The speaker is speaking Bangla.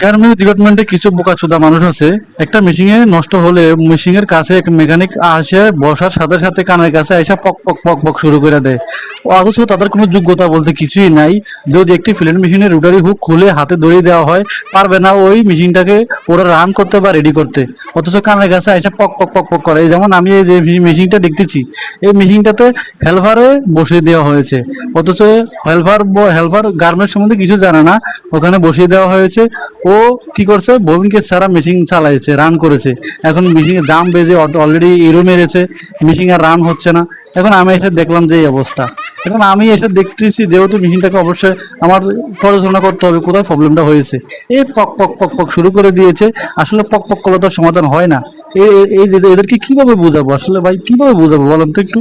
গার্মেন্টস ডিপার্টমেন্টে কিছু বোকাচোদা মানুষ আছে, একটা মেশিন এ নষ্ট হলে মেশিন এর কাছে এক মেকানিক আসে, বসার সাথে সাথে কানের কাছে এসে পক পক পক পক শুরু করে দেয়। অথচ তাদের কোনো যোগ্যতা বলতে কিছুই নাই। যদি একটি ফিলেট মেশিনের রোটারি হুক খুলে হাতে ধরিয়ে দেওয়া হয়, পারবে না ওই মেশিনটাকে ওরা রান করতে বা রেডি করতে। অথচ কানের কাছে এসে পক পক পক পক করে। এই যেমন আমি এই যে মেশিনটা দেখতেছি, এই মেশিনটাতে হেলপারে বসিয়ে দেওয়া হয়েছে। অথচ হেলপার গার্মেন্টস সম্বন্ধে কিছু জানে না, ওখানে বসিয়ে দেওয়া হয়েছে। ও কি করছে, ববিনকে ছাড়া মেশিন চালাইছে, রান করেছে। এখন মেশিনে জাম বেজে অলরেডি ইরো মেরেছে, মেশিন আর রান হচ্ছে না। এখন আমি এসে দেখলাম যে এই অবস্থা। এখন আমি এসে দেখতেছি যেহেতু মেশিনটাকে অবশ্যই আমার পর্যালোচনা করতে হবে কোথায় প্রবলেমটা হয়েছে। এই পক পক পক পক শুরু করে দিয়েছে। আসলে পক পক করলে তো সমাধান হয় না। এই যে এদেরকে কিভাবে বোঝাবো আসলে ভাই, কিভাবে বোঝাবো বলেন তো একটু।